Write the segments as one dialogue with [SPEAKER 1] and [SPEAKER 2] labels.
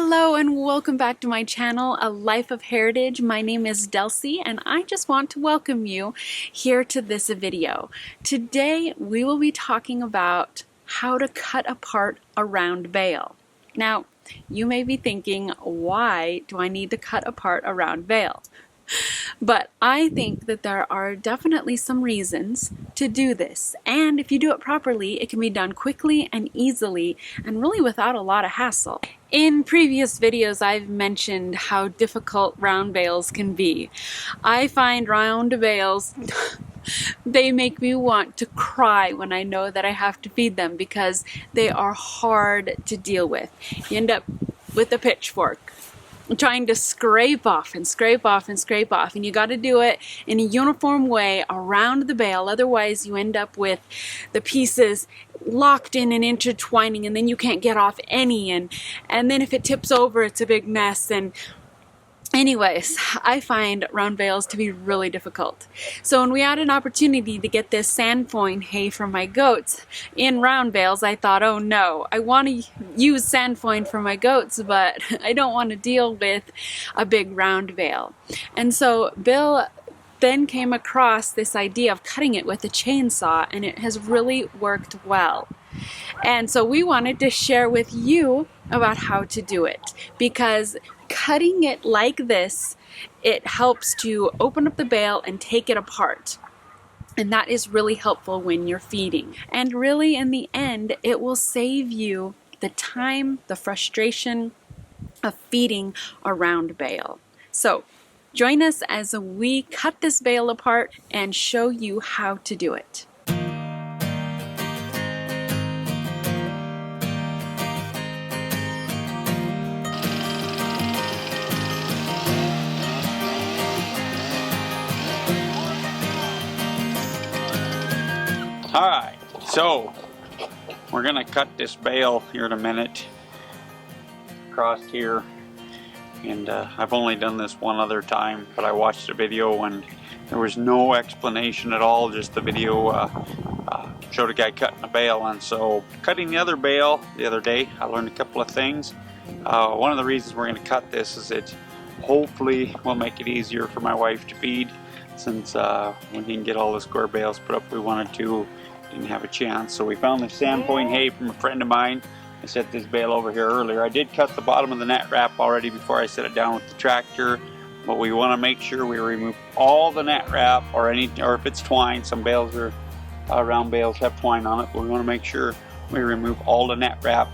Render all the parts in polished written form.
[SPEAKER 1] Hello and welcome back to my channel, A Life of Heritage. My name is Delci and I just want to welcome you here to this video. Today we will be talking about how to cut apart a round bale. Now, you may be thinking, why do I need to cut apart a round bale? But I think that there are definitely some reasons to do this, and if you do it properly, it can be done quickly and easily and really without a lot of hassle. In previous videos, I've mentioned how difficult round bales can be. I find round bales, they make me want to cry when I know that I have to feed them because they are hard to deal with. You end up with a pitchfork trying to scrape off and scrape off and scrape off, and you got to do it in a uniform way around the bale, otherwise you end up with the pieces locked in and intertwining, and then you can't get off any, and then if it tips over it's a big mess. And anyways, I find round bales to be really difficult. So when we had an opportunity to get this sandfoin hay for my goats in round bales, I thought, oh no, I want to use sandfoin for my goats, but I don't want to deal with a big round bale. And so Bill then came across this idea of cutting it with a chainsaw, and it has really worked well. And so we wanted to share with you about how to do it, because cutting it like this, it helps to open up the bale and take it apart. And that is really helpful when you're feeding. And really, in the end, it will save you the time, the frustration of feeding a round bale. So join us as we cut this bale apart and show you how to do it.
[SPEAKER 2] Alright, so we're going to cut this bale here in a minute across here, and I've only done this one other time, but I watched a video and there was no explanation at all, just the video showed a guy cutting a bale. And so cutting the other bale the other day, I learned a couple of things. One of the reasons we're going to cut this is it hopefully will make it easier for my wife to feed, since we didn't get all the square bales put up we wanted to, didn't have a chance. So we found the sandpoint hay from a friend of mine. I set this bale over here earlier. I did cut the bottom of the net wrap already before I set it down with the tractor, but we want to make sure we remove all the net wrap, or if it's twine. Some bales are round bales have twine on it, but we want to make sure we remove all the net wrap,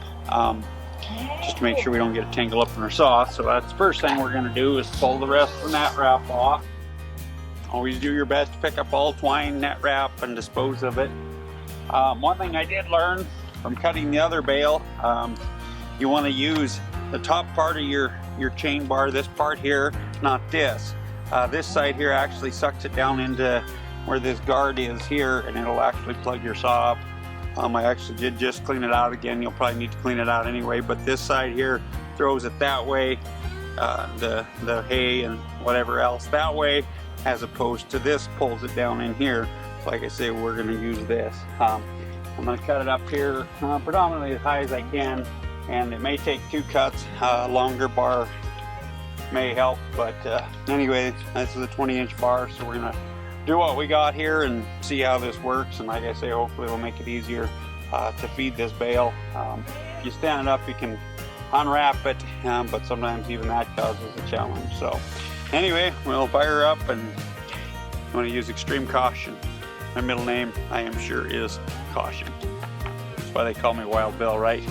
[SPEAKER 2] just to make sure we don't get it tangled up in our saw. So that's the first thing we're going to do, is pull the rest of the net wrap off. Always do your best to pick up all twine, net wrap, and dispose of it. One thing I did learn from cutting the other bale, you want to use the top part of your chain bar, this part here, not this. This side here actually sucks it down into where this guard is here, and it'll actually plug your saw up. I actually did just clean it out again. You'll probably need to clean it out anyway, but this side here throws it that way, the hay and whatever else that way, as opposed to this pulls it down in here. Like I say, we're going to use this. I'm going to cut it up here predominantly as high as I can, and it may take two cuts. Longer bar may help, but anyway, this is a 20-inch bar, so we're going to do what we got here and see how this works. And like I say, hopefully it'll make it easier to feed this bale. If you stand it up, you can unwrap it, but sometimes even that causes a challenge. So anyway, we'll fire up, and you want to use extreme caution. My middle name, I am sure, is Caution. That's why they call me Wild Bill, right?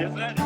[SPEAKER 2] Isn't it?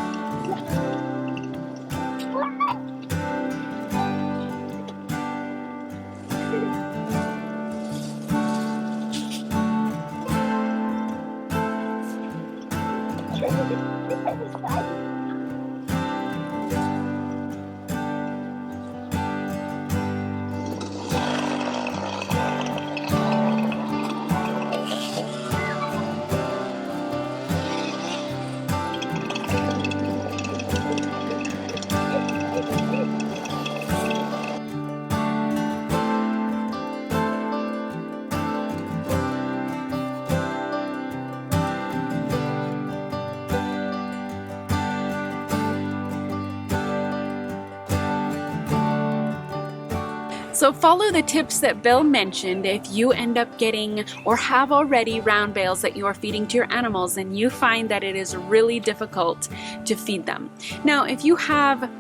[SPEAKER 1] So follow the tips that Bill mentioned if you end up getting or have already round bales that you are feeding to your animals and you find that it is really difficult to feed them. Now, if you have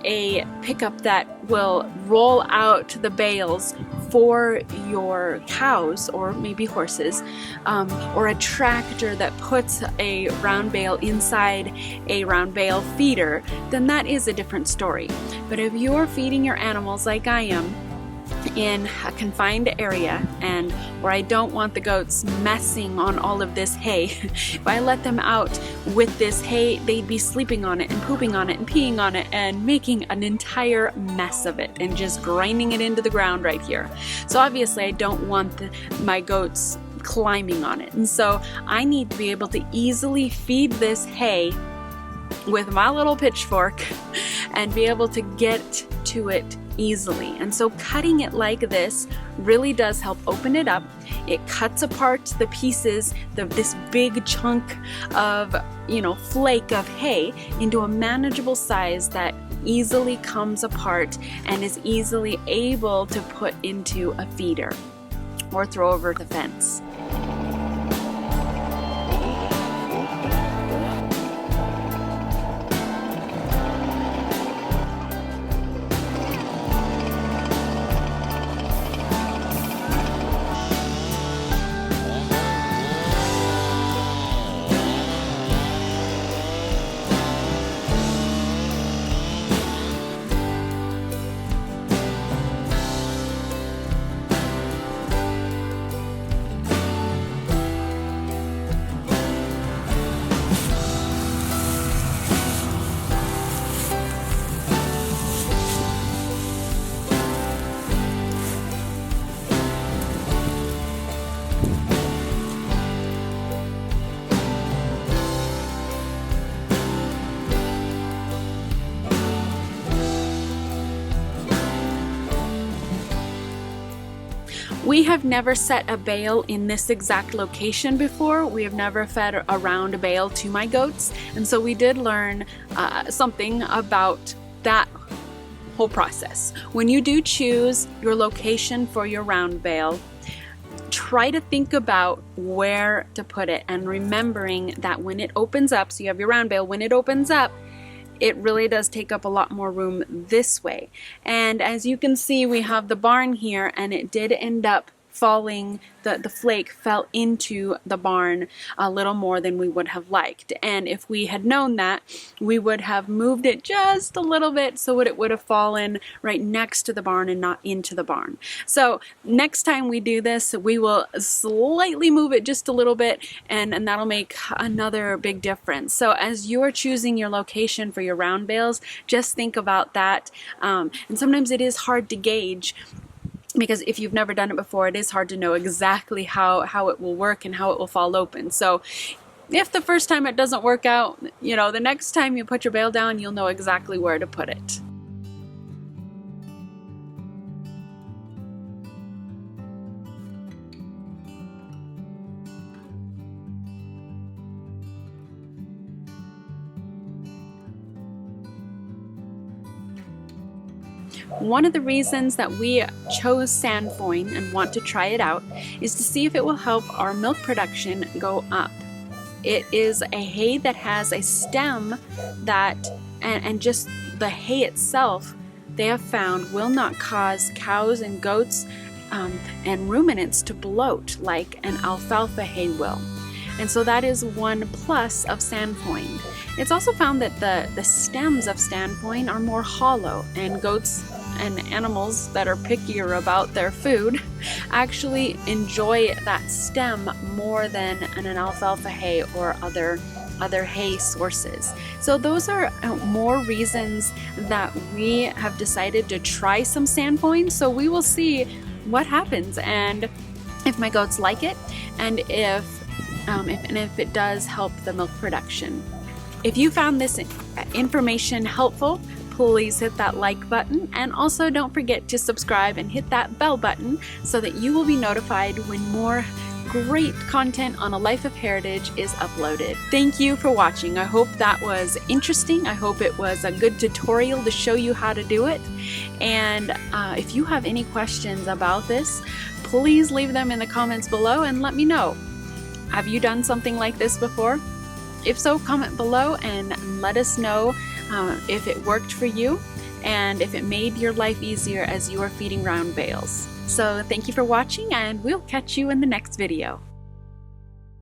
[SPEAKER 1] a pickup that will roll out the bales for your cows or maybe horses, or a tractor that puts a round bale inside a round bale feeder, then that is a different story. But if you're feeding your animals like I am, in a confined area and where I don't want the goats messing on all of this hay, if I let them out with this hay, they'd be sleeping on it and pooping on it and peeing on it and making an entire mess of it and just grinding it into the ground right here. So obviously I don't want my goats climbing on it, and so I need to be able to easily feed this hay with my little pitchfork and be able to get to it easily. And so cutting it like this really does help open it up. It cuts apart the pieces, this big chunk of, flake of hay into a manageable size that easily comes apart and is easily able to put into a feeder or throw over the fence. We have never set a bale in this exact location before. We have never fed a round bale to my goats, and so we did learn something about that whole process. When you do choose your location for your round bale, try to think about where to put it, and remembering that when it opens up, so you have your round bale, when it opens up, it really does take up a lot more room this way. And as you can see, we have the barn here, and it did end up falling, the flake fell into the barn a little more than we would have liked. And if we had known that, we would have moved it just a little bit so it would have fallen right next to the barn and not into the barn. So next time we do this, we will slightly move it just a little bit, and that'll make another big difference. So as you're choosing your location for your round bales, just think about that. And sometimes it is hard to gauge, because if you've never done it before, it is hard to know exactly how it will work and how it will fall open. So if the first time it doesn't work out, the next time you put your bale down, you'll know exactly where to put it. One of the reasons that we chose sandfoin and want to try it out is to see if it will help our milk production go up. It is a hay that has a stem that, and just the hay itself, they have found will not cause cows and goats and ruminants to bloat like an alfalfa hay will. And so that is one plus of sandpoint. It's also found that the stems of sandpoint are more hollow, and goats and animals that are pickier about their food actually enjoy that stem more than an alfalfa hay or other hay sources. So those are more reasons that we have decided to try some sandpoint. So we will see what happens and if my goats like it, and if it does help the milk production. If you found this information helpful, please hit that like button, and also don't forget to subscribe and hit that bell button so that you will be notified when more great content on A Life of Heritage is uploaded. Thank you for watching. I hope that was interesting. I hope it was a good tutorial to show you how to do it. And if you have any questions about this, please leave them in the comments below and let me know. Have you done something like this before? If so, comment below and let us know if it worked for you and if it made your life easier as you are feeding round bales. So thank you for watching, and we'll catch you in the next video.